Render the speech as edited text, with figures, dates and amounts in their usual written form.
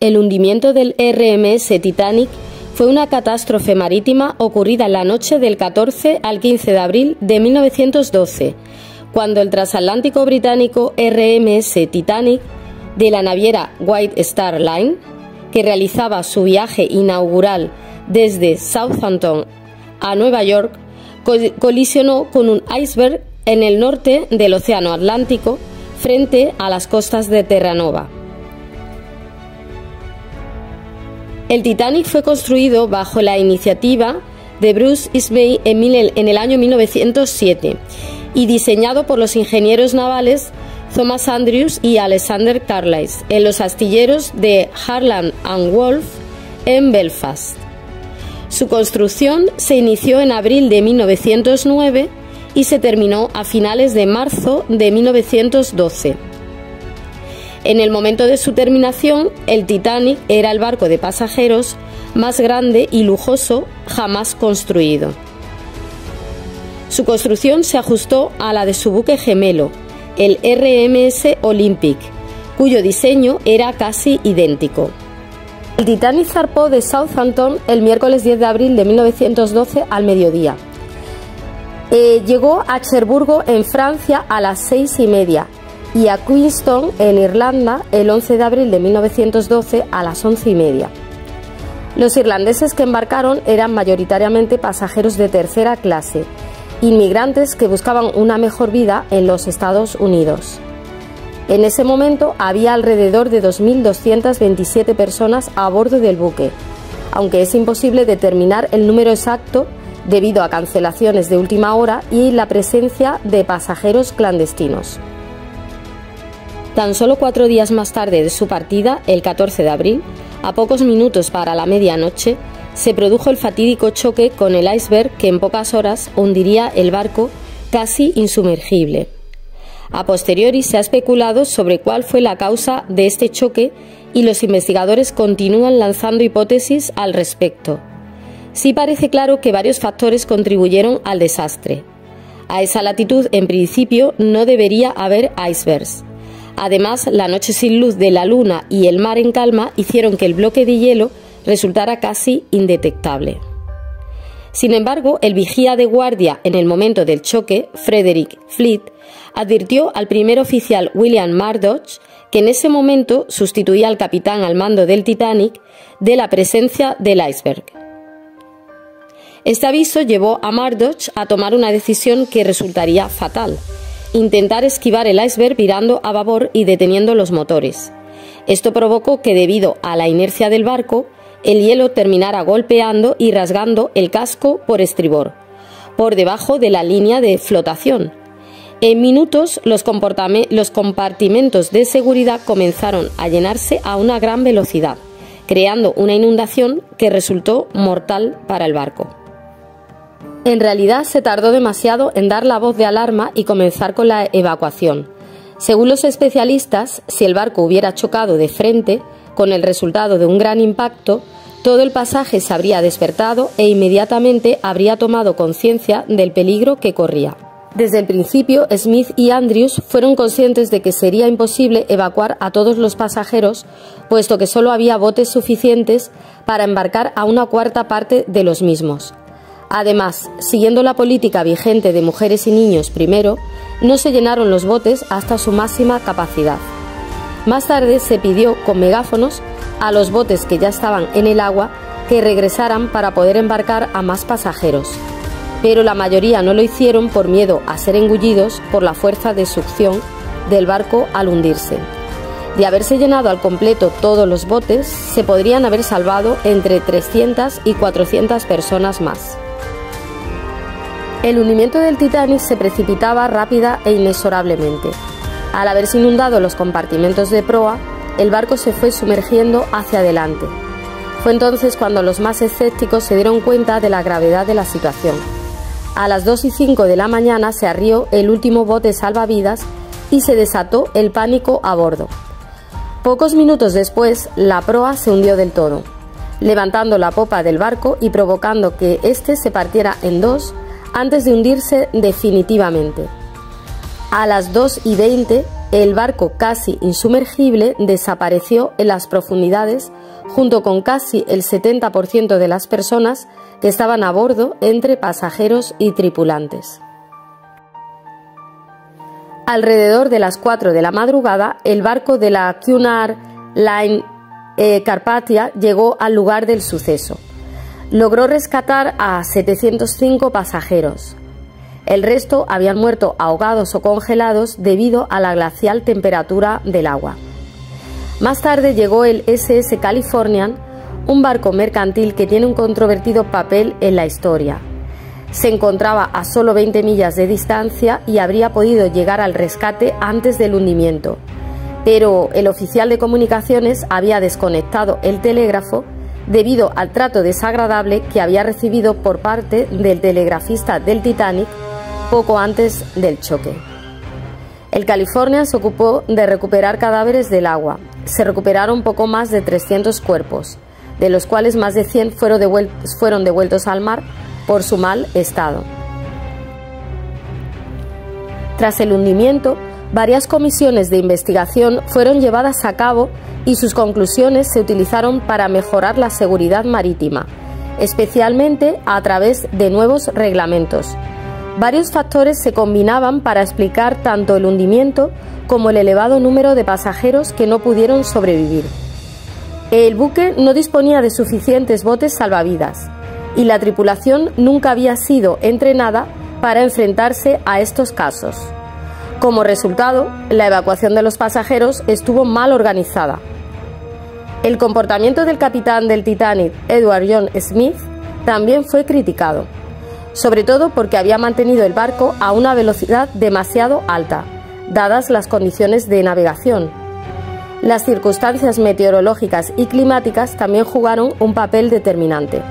El hundimiento del RMS Titanic fue una catástrofe marítima ocurrida en la noche del 14 al 15 de abril de 1912, cuando el transatlántico británico RMS Titanic de la naviera White Star Line, que realizaba su viaje inaugural desde Southampton a Nueva York, colisionó con un iceberg en el norte del Océano Atlántico frente a las costas de Terranova. El Titanic fue construido bajo la iniciativa de Bruce Ismay en el año 1907 y diseñado por los ingenieros navales Thomas Andrews y Alexander Carlisle en los astilleros de Harland & Wolff en Belfast. Su construcción se inició en abril de 1909 y se terminó a finales de marzo de 1912. En el momento de su terminación, el Titanic era el barco de pasajeros más grande y lujoso jamás construido. Su construcción se ajustó a la de su buque gemelo, el RMS Olympic, cuyo diseño era casi idéntico. El Titanic zarpó de Southampton el miércoles 10 de abril de 1912 al mediodía. Llegó a Cherburgo, en Francia, a las 6:30 y a Queenstown, en Irlanda, el 11 de abril de 1912 a las 11:30. Los irlandeses que embarcaron eran mayoritariamente pasajeros de tercera clase, inmigrantes que buscaban una mejor vida en los Estados Unidos. En ese momento había alrededor de 2.227 personas a bordo del buque, aunque es imposible determinar el número exacto debido a cancelaciones de última hora y la presencia de pasajeros clandestinos. Tan solo 4 días más tarde de su partida, el 14 de abril, a pocos minutos para la medianoche, se produjo el fatídico choque con el iceberg que en pocas horas hundiría el barco casi insumergible. A posteriori se ha especulado sobre cuál fue la causa de este choque y los investigadores continúan lanzando hipótesis al respecto. Sí parece claro que varios factores contribuyeron al desastre. A esa latitud, en principio, no debería haber icebergs. Además, la noche sin luz de la luna y el mar en calma hicieron que el bloque de hielo resultara casi indetectable. Sin embargo, el vigía de guardia en el momento del choque, Frederick Fleet, advirtió al primer oficial William Murdoch, que en ese momento sustituía al capitán al mando del Titanic, de la presencia del iceberg. Este aviso llevó a Murdoch a tomar una decisión que resultaría fatal: intentar esquivar el iceberg virando a babor y deteniendo los motores. Esto provocó que, debido a la inercia del barco, el hielo terminara golpeando y rasgando el casco por estribor, por debajo de la línea de flotación. En minutos, los compartimentos de seguridad comenzaron a llenarse a una gran velocidad, creando una inundación que resultó mortal para el barco. En realidad, se tardó demasiado en dar la voz de alarma y comenzar con la evacuación. Según los especialistas, si el barco hubiera chocado de frente, con el resultado de un gran impacto, todo el pasaje se habría despertado e inmediatamente habría tomado conciencia del peligro que corría. Desde el principio, Smith y Andrews fueron conscientes de que sería imposible evacuar a todos los pasajeros, puesto que solo había botes suficientes para embarcar a una cuarta parte de los mismos. Además, siguiendo la política vigente de mujeres y niños primero, no se llenaron los botes hasta su máxima capacidad. Más tarde se pidió con megáfonos a los botes que ya estaban en el agua que regresaran para poder embarcar a más pasajeros, pero la mayoría no lo hicieron por miedo a ser engullidos por la fuerza de succión del barco al hundirse. De haberse llenado al completo todos los botes, se podrían haber salvado entre 300 y 400 personas más. El hundimiento del Titanic se precipitaba rápida e inexorablemente. Al haberse inundado los compartimentos de proa, el barco se fue sumergiendo hacia adelante. Fue entonces cuando los más escépticos se dieron cuenta de la gravedad de la situación. A las 2:05 de la mañana se arrió el último bote salvavidas y se desató el pánico a bordo. Pocos minutos después, la proa se hundió del todo, levantando la popa del barco y provocando que éste se partiera en dos antes de hundirse definitivamente. A las 2:20, el barco casi insumergible desapareció en las profundidades junto con casi el 70% de las personas que estaban a bordo, entre pasajeros y tripulantes. Alrededor de las 4 de la madrugada, el barco de la Cunard Line Carpathia llegó al lugar del suceso. Logró rescatar a 705 pasajeros. El resto habían muerto ahogados o congelados debido a la glacial temperatura del agua. Más tarde llegó el SS Californian, un barco mercantil que tiene un controvertido papel en la historia. Se encontraba a solo 20 millas de distancia y habría podido llegar al rescate antes del hundimiento, pero el oficial de comunicaciones había desconectado el telégrafo debido al trato desagradable que había recibido por parte del telegrafista del Titanic poco antes del choque. El California se ocupó de recuperar cadáveres del agua. Se recuperaron poco más de 300 cuerpos, de los cuales más de 100 fueron devueltos al mar por su mal estado. Tras el hundimiento, varias comisiones de investigación fueron llevadas a cabo y sus conclusiones se utilizaron para mejorar la seguridad marítima, especialmente a través de nuevos reglamentos. Varios factores se combinaban para explicar tanto el hundimiento como el elevado número de pasajeros que no pudieron sobrevivir. El buque no disponía de suficientes botes salvavidas y la tripulación nunca había sido entrenada para enfrentarse a estos casos. Como resultado, la evacuación de los pasajeros estuvo mal organizada. El comportamiento del capitán del Titanic, Edward John Smith, también fue criticado, sobre todo porque había mantenido el barco a una velocidad demasiado alta, dadas las condiciones de navegación. Las circunstancias meteorológicas y climáticas también jugaron un papel determinante.